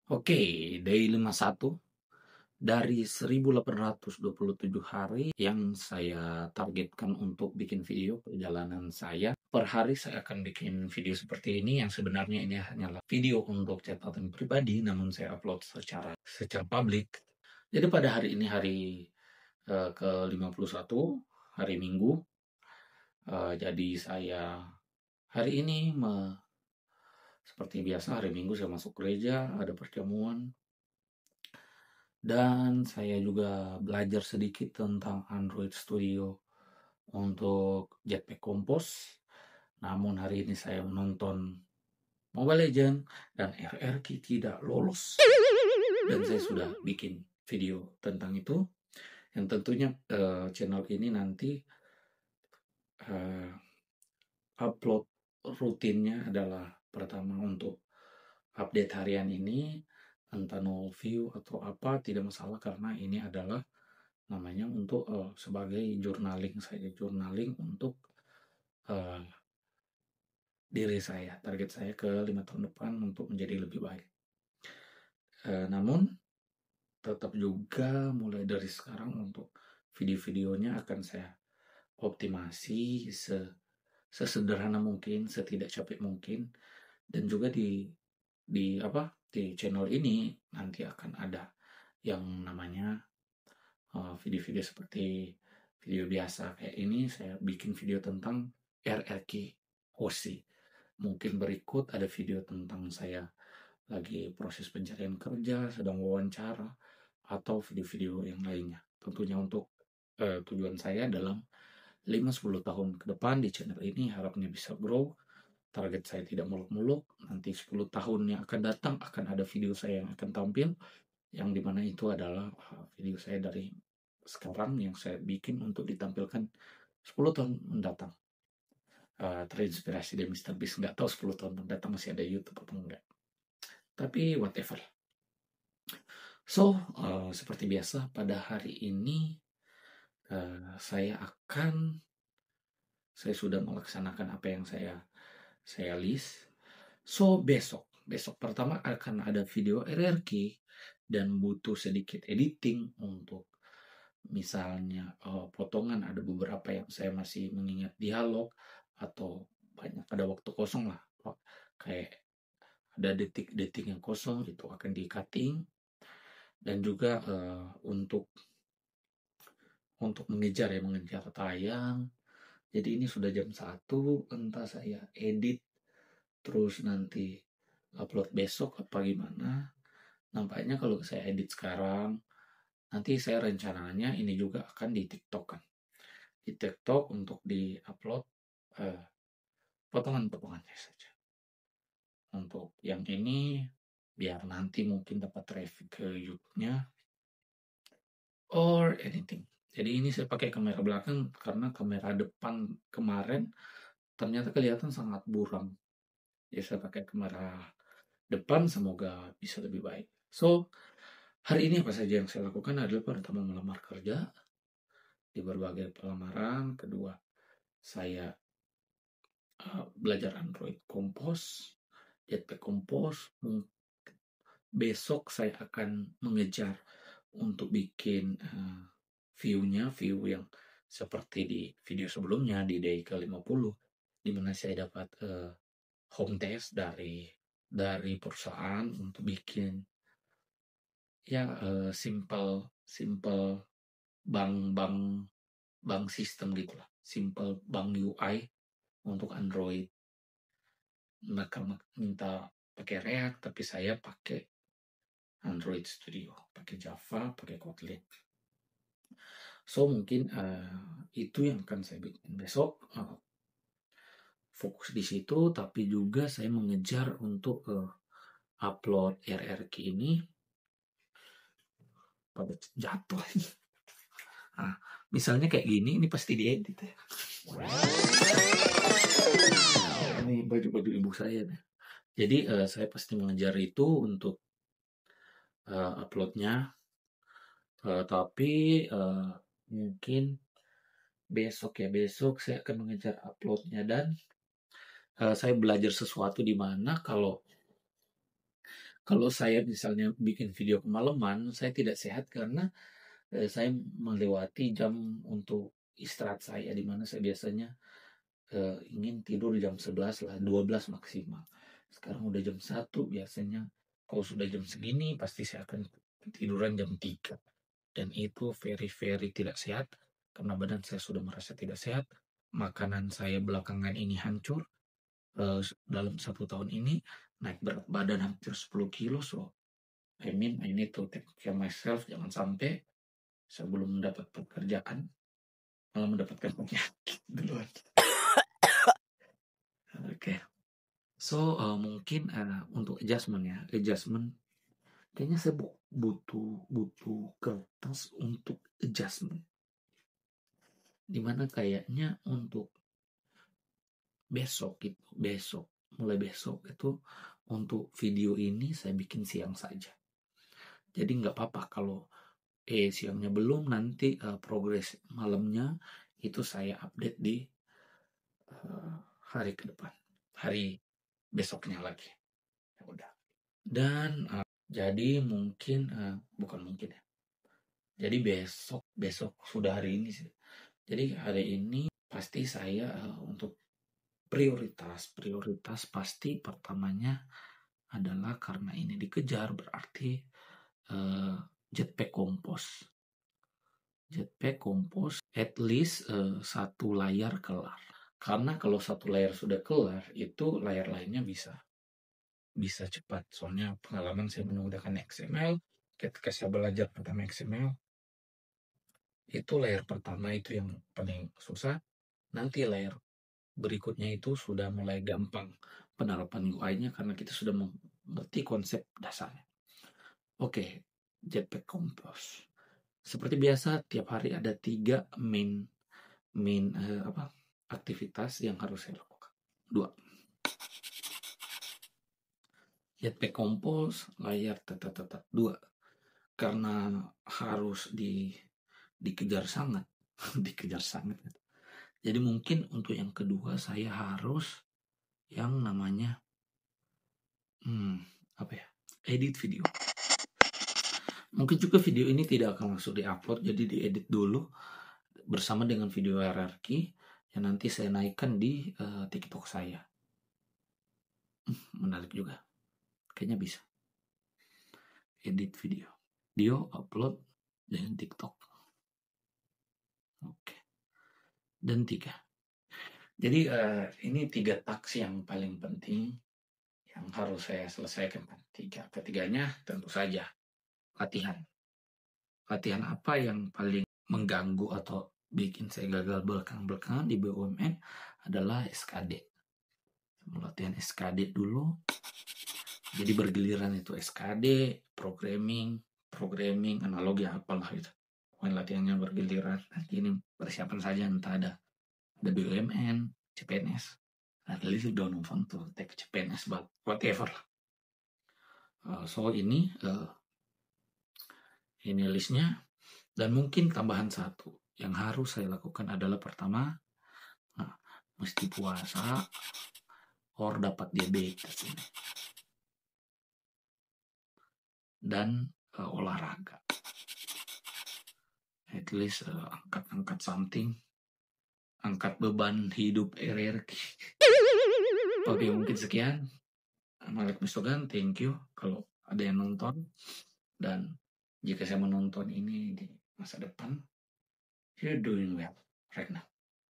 Oke, day 51 dari 1827 hari yang saya targetkan untuk bikin video perjalanan saya. Per hari saya akan bikin video seperti ini yang sebenarnya ini hanyalah video untuk catatan pribadi namun saya upload secara publik. Jadi pada hari ini hari ke-51, hari Minggu. Jadi saya hari ini seperti biasa hari Minggu saya masuk gereja, ada perjamuan. Dan saya juga belajar sedikit tentang Android Studio untuk Jetpack Compose. Namun hari ini saya menonton Mobile Legends dan RRQ tidak lolos. Dan saya sudah bikin video tentang itu. Yang tentunya channel ini nanti upload rutinnya adalah pertama untuk update harian ini, entah no view atau apa, tidak masalah karena ini adalah namanya untuk sebagai journaling untuk uh, diri saya, target saya ke 5 tahun depan untuk menjadi lebih baik. Namun tetap juga mulai dari sekarang untuk video-videonya akan saya optimasi sesederhana mungkin, setidak capek mungkin, dan juga di channel ini nanti akan ada yang namanya video-video seperti video biasa kayak ini. Saya bikin video tentang RRQ OC. Mungkin berikut ada video tentang saya lagi proses pencarian kerja, sedang wawancara, atau video-video yang lainnya. Tentunya untuk tujuan saya dalam 5-10 tahun ke depan di channel ini harapnya bisa grow. Target saya tidak muluk-muluk. Nanti 10 tahun yang akan datang akan ada video saya yang akan tampil, yang dimana itu adalah video saya dari sekarang yang saya bikin untuk ditampilkan 10 tahun mendatang. Terinspirasi dari Mr. Beast, nggak tahu 10 tahun mendatang masih ada YouTube atau enggak. Tapi whatever. So, seperti biasa pada hari ini saya sudah melaksanakan apa yang saya list. So, besok pertama akan ada video RRQ dan butuh sedikit editing untuk misalnya potongan, ada beberapa yang saya masih mengingat dialog atau banyak ada waktu kosong lah, kayak ada detik-detik yang kosong itu akan di cutting. Dan juga untuk mengejar tayang. Jadi ini sudah jam 1, entah saya edit terus nanti upload besok apa gimana. Nampaknya kalau saya edit sekarang, nanti saya rencananya ini juga akan di TikTok kan. Di TikTok untuk di-upload potongan-potongannya saja. Untuk yang ini biar nanti mungkin dapat traffic ke YouTube-nya or anything. Jadi ini saya pakai kamera belakang karena kamera depan kemarin ternyata kelihatan sangat buram. Jadi saya pakai kamera depan, semoga bisa lebih baik. So, hari ini apa saja yang saya lakukan adalah pertama melamar kerja di berbagai pelamaran. Kedua, saya belajar Android Compose, Jetpack Compose. Besok saya akan mengejar untuk bikin view yang seperti di video sebelumnya di day ke-50, di mana saya dapat home test dari perusahaan untuk bikin simple bank sistem gitulah, simple bank UI untuk Android. Mereka minta pakai React, tapi saya pakai Android Studio, pakai Java, pakai Kotlin. So mungkin itu yang akan saya bikin besok. Fokus di situ, tapi juga saya mengejar untuk upload RRQ ini pada jatuh. Nah, misalnya kayak gini, ini pasti diedit ya. Ini baju-baju ibu saya nih. Jadi saya pasti mengejar itu untuk uploadnya. Tapi mungkin besok saya akan mengejar uploadnya. Dan saya belajar sesuatu di mana kalau Kalau saya misalnya bikin video kemalaman, saya tidak sehat karena saya melewati jam untuk istirahat saya, di mana saya biasanya ingin tidur jam 11 lah, 12 maksimal. Sekarang udah jam 1 biasanya. Kalau sudah jam segini pasti saya akan tiduran jam 3. Dan itu very very tidak sehat karena badan saya sudah merasa tidak sehat. Makanan saya belakangan ini hancur. Dalam 1 tahun ini naik berat badan hampir 10 kilo. So I need to take care myself. Jangan sampai saya belum mendapat pekerjaan malah mendapatkan penyakit duluan. Oke. So mungkin untuk adjustment kayaknya saya butuh kertas untuk adjustment. Dimana kayaknya untuk mulai besok itu untuk video ini saya bikin siang saja. Jadi nggak apa-apa kalau siangnya belum, nanti progres malamnya itu saya update di hari ke depan, hari besoknya lagi. Ya udah. Dan jadi mungkin bukan mungkin ya. Jadi besok sudah hari ini sih. Jadi hari ini pasti saya untuk prioritas pasti pertamanya adalah karena ini dikejar, berarti jetpack kompos at least 1 layar kelar. Karena kalau 1 layar sudah kelar, itu layar lainnya bisa cepat. Soalnya pengalaman saya menggunakan XML, ketika saya belajar pertama XML, itu layar pertama itu yang paling susah. Nanti layar berikutnya itu sudah mulai gampang penerapan UI-nya karena kita sudah mengerti konsep dasarnya. Oke, jetpack kompos. Seperti biasa, tiap hari ada 3 main aktivitas yang harus saya lakukan. 2. Jetpack kompos, layar tetap 2. Karena harus dikejar sangat, dikejar sangat. Jadi mungkin untuk yang kedua saya harus yang namanya edit video. Mungkin juga video ini tidak akan langsung diupload, jadi diedit dulu bersama dengan video hierarki yang nanti saya naikkan di TikTok saya. Menarik juga, kayaknya bisa edit video upload dengan TikTok. Oke. Dan 3. Jadi ini 3 task yang paling penting yang harus saya selesaikan. Ketiganya tentu saja latihan. Latihan apa yang paling mengganggu atau bikin saya gagal belakangan di BUMN adalah SKD. Latihan SKD dulu. Jadi bergiliran itu SKD, programming, analogi apalah itu. Latihannya bergiliran. Nanti ini persiapan saja, entah ada BUMN, CPNS. At least don't want to take CPNS, but whatever. So ini listnya. Dan mungkin tambahan 1 yang harus saya lakukan adalah pertama, mesti puasa or dapat diabetes ini. Dan olahraga. At least angkat something. Angkat beban hidup RRQ. Oke, mungkin sekian. Malik Mistogan, thank you kalau ada yang nonton. Dan jika saya menonton ini di masa depan, you're doing well right now.